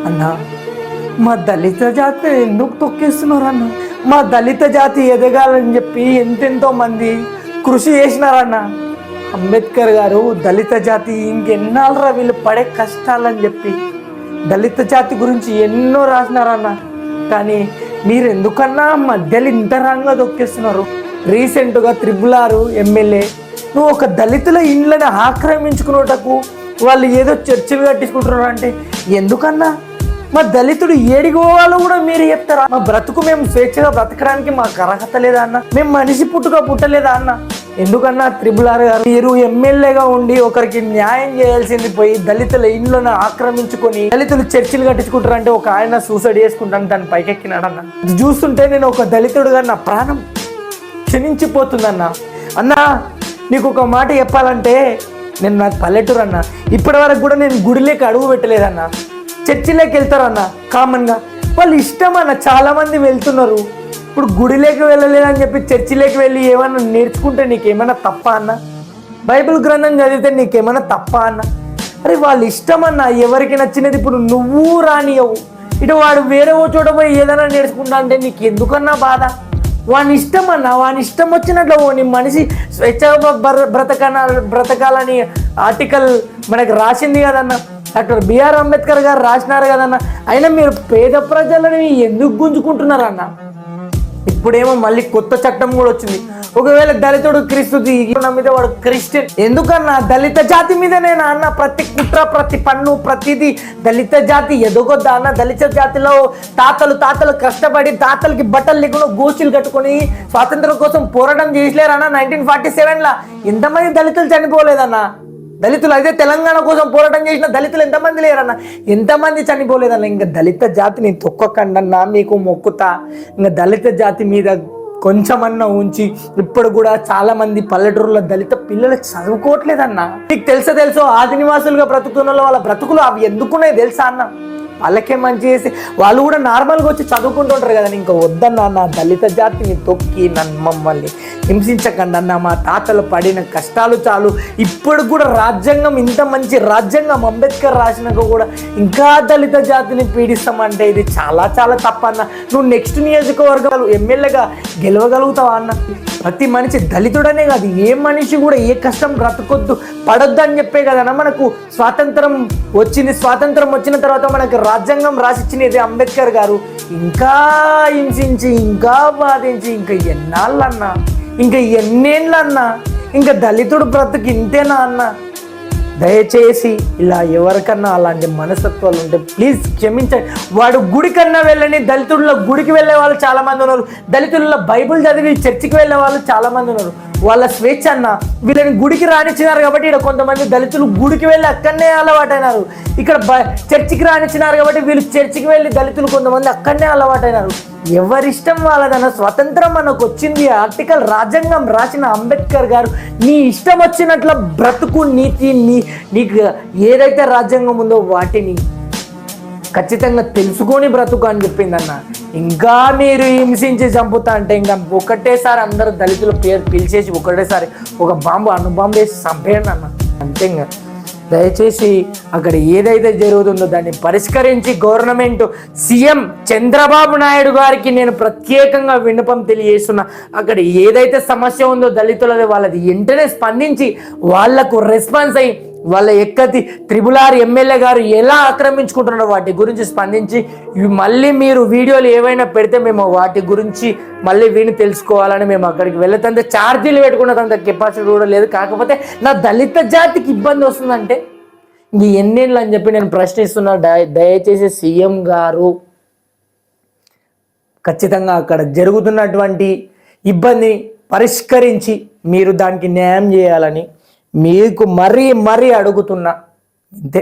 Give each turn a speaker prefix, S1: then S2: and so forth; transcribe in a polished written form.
S1: అన్నా మా దళిత జాతి ఎందుకు తొక్కేస్తున్నారు అన్న? మా దళిత జాతి ఎదగాలని చెప్పి ఎంతెంతో మంది కృషి చేసినారన్న. అంబేద్కర్ గారు దళిత జాతి ఇంకెన్నాళ్ళరా వీళ్ళు పడే కష్టాలని చెప్పి దళిత జాతి గురించి ఎన్నో రాసినారన్న. కానీ మీరు ఎందుకన్నా మధ్యలో ఇంత రంగా తొక్కేస్తున్నారు? రీసెంట్గా త్రిపుల్ ఎమ్మెల్యే నువ్వు ఒక దళితుల ఇండ్లను ఆక్రమించుకున్నటకు వాళ్ళు ఏదో చర్చలు కట్టించుకుంటున్నారు అంటే ఎందుకన్నా? మా దళితుడు ఏడికి పోవాలో కూడా మీరు చెప్తారా? మా బ్రతుకు మేము స్వేచ్ఛగా బ్రతకడానికి మాకు అర్హత లేదా అన్న? మేము మనిషి పుట్టలేదా అన్న? ఎందుకన్నా త్రిపుల్ గారు మీరు ఎమ్మెల్యేగా ఉండి ఒకరికి న్యాయం చేయాల్సింది పోయి దళితుల ఇండ్లను ఆక్రమించుకొని దళితులు చర్చిలు కట్టించుకుంటారు అంటే ఒక ఆయన సూసైడ్ చేసుకుంటాను దాన్ని పైకెక్కినాడన్న. ఇది చూస్తుంటే నేను ఒక దళితుడుగా నా ప్రాణం క్షమించిపోతుందన్న. అన్నా నీకు ఒక మాట చెప్పాలంటే నేను నాకు పల్లెటూరు అన్న. ఇప్పటి వరకు కూడా నేను గుడిలోకి అడుగు పెట్టలేదన్న. చర్చిలోకి వెళ్తారన్న కామన్గా వాళ్ళు ఇష్టం అన్న. చాలామంది వెళ్తున్నారు. ఇప్పుడు గుడిలోకి వెళ్ళలేదని చెప్పి చర్చిలోకి వెళ్ళి ఏమన్నా నేర్చుకుంటే నీకేమైనా తప్ప అన్న? బైబిల్ గ్రంథం చదివితే నీకేమైనా తప్ప అన్న? అరే వాళ్ళు ఇష్టం అన్న. ఎవరికి నచ్చినది ఇప్పుడు నువ్వు రానియవు, ఇటు వాడు వేరే ఓ చోట పోయి ఏదైనా నేర్చుకుంటా అంటే నీకు ఎందుకన్నా బాధ? వాని ఇష్టం అన్న. వాని ఇష్టం వచ్చినట్లు నీ మనిషి స్వేచ్ఛగా బ్రతకాలని ఆర్టికల్ మనకు రాసింది కదన్న. డాక్టర్ బిఆర్ అంబేద్కర్ గారు రాసినారు కదన్న. అయినా మీరు పేద ప్రజలని ఎందుకు గుంజుకుంటున్నారు అన్న? ఇప్పుడేమో మళ్ళీ కొత్త చట్టం కూడా వచ్చింది. ఒకవేళ దళితుడు క్రీస్తు నమ్మితే వాడు క్రిస్టియన్. ఎందుకన్నా? దళిత జాతి మీదనేనా అన్న ప్రతి కుట్ర, ప్రతి పన్ను, ప్రతిదీ దళిత జాతి ఎదగొద్దా అన్న? దళిత జాతిలో తాతలు కష్టపడి తాతలకి బట్టలు లేకుండా గోష్ఠీలు కట్టుకొని స్వాతంత్రం కోసం పోరాటం చేసలేరన్న. 1947 ఎంతమంది దళితులు చనిపోలేదన్న? దళితులు అయితే తెలంగాణ కోసం పోరాటం చేసిన దళితులు ఎంతమంది లేరన్న? ఎంతమంది చనిపోలేదన్న? ఇంకా దళిత జాతిని తొక్కకండన్నా మీకు మొక్కుతా. ఇంకా దళిత జాతి మీద కొంచెమన్నా ఉంచి ఇప్పుడు కూడా చాలా మంది పల్లెటూరులో దళిత పిల్లలు చదువుకోవట్లేదన్న. నీకు తెలుసో ఆదినివాసులుగా బ్రతుకుతున్న వాళ్ళ బ్రతుకులు అవి ఎందుకున్నాయి తెలుసా అన్న? వాళ్ళకే మంచి చేసి వాళ్ళు కూడా నార్మల్గా వచ్చి చదువుకుంటుంటారు కదా. ఇంకా వద్దన్నా నా దళిత జాతిని తొక్కి నన్ను మమ్మల్ని హింసించకండి అన్న. మా తాతలు పడిన కష్టాలు చాలు. ఇప్పుడు కూడా రాజ్యాంగం, ఇంత మంచి రాజ్యాంగం అంబేద్కర్ రాసినాక కూడా ఇంకా దళిత జాతిని పీడిస్తామంటే ఇది చాలా చాలా తప్పన్న. నువ్వు నెక్స్ట్ నియోజకవర్గాలు ఎమ్మెల్యేగా గెలవగలుగుతావా అన్న? ప్రతి మనిషి దళితుడనే కాదు, ఏ మనిషి కూడా ఏ కష్టం బ్రతకొద్దు పడొద్దు అని చెప్పే కదన్నా మనకు స్వాతంత్రం వచ్చింది. స్వాతంత్రం వచ్చిన తర్వాత మనకు రాజ్యాంగం రాసిచ్చినది అంబేద్కర్ గారు. ఇంకా హింసించి, ఇంకా బాధించి, ఇంకా ఎన్నాళ్ళన్నా, ఇంకా ఎన్నేళ్ళన్నా, ఇంకా దళితుడు బ్రతుకు ఇంతేనా అన్న? దయచేసి ఇలా ఎవరికన్నా అలాంటి మనస్తత్వాలు ఉంటే ప్లీజ్ క్షమించండి. వాడు గుడికన్నా వెళ్ళని, దళితుల్లో గుడికి వెళ్ళే వాళ్ళు చాలామంది ఉన్నారు. దళితుల్లో బైబిల్ చదివి చర్చికి వెళ్ళే వాళ్ళు చాలామంది ఉన్నారు. వాళ్ళ స్వేచ్ఛ అన్న. వీళ్ళని గుడికి రానిచ్చినారు కాబట్టి ఇక్కడ కొంతమంది దళితులు గుడికి వెళ్ళి అక్కడనే అలవాటైనారు. ఇక్కడ చర్చికి రానిచ్చినారు కాబట్టి వీళ్ళు చర్చికి వెళ్ళి దళితులు కొంతమంది అక్కడనే అలవాటైనారు. ఎవరిష్టం వాళ్ళదన్న. స్వతంత్రం మనకు వచ్చింది. ఆర్టికల్ రాజ్యాంగం రాసిన అంబేద్కర్ గారు నీ ఇష్టం వచ్చినట్ల బ్రతుకు, నీతి, నీకు ఏదైతే రాజ్యాంగం ఉందో వాటిని ఖచ్చితంగా తెలుసుకొని బ్రతుకు అని చెప్పిందన్న. ఇంకా మీరు హింసించి చంపుతా అంటే ఇంకా ఒకటేసారి అందరూ దళితుల పేరు పిలిచేసి ఒకటేసారి ఒక అణుబాంబు వేసి చంపేయండి అన్న. అంతే. ఇంకా దయచేసి అక్కడ ఏదైతే జరుగుతుందో దాన్ని పరిష్కరించి గవర్నమెంట్ సీఎం చంద్రబాబు నాయుడు గారికి నేను ప్రత్యేకంగా విన్నపం తెలియజేస్తున్నా. అక్కడ ఏదైతే సమస్య ఉందో దళితులది వాళ్ళది వెంటనే స్పందించి వాళ్లకు రెస్పాన్స్ అయ్యి వాళ్ళ ఎక్కతి త్రిపుల్ ఎమ్మెల్యే గారు ఎలా ఆక్రమించుకుంటున్నారో వాటి గురించి స్పందించి మళ్ళీ మీరు వీడియోలు ఏవైనా పెడితే మేము వాటి గురించి మళ్ళీ వీడిని తెలుసుకోవాలని మేము అక్కడికి వెళ్ళతంటే ఛార్జీలు పెట్టుకున్నంత కెపాసిటీ కూడా లేదు. కాకపోతే నా దళిత జాతికి ఇబ్బంది వస్తుందంటే ఇంక ఎన్నేళ్ళు అని చెప్పి నేను ప్రశ్నిస్తున్నా. దయచేసి సీఎం గారు ఖచ్చితంగా అక్కడ జరుగుతున్నటువంటి ఇబ్బందిని పరిష్కరించి మీరు దానికి న్యాయం చేయాలని మీకు మరీ అడుగుతున్నా. ఇంతే.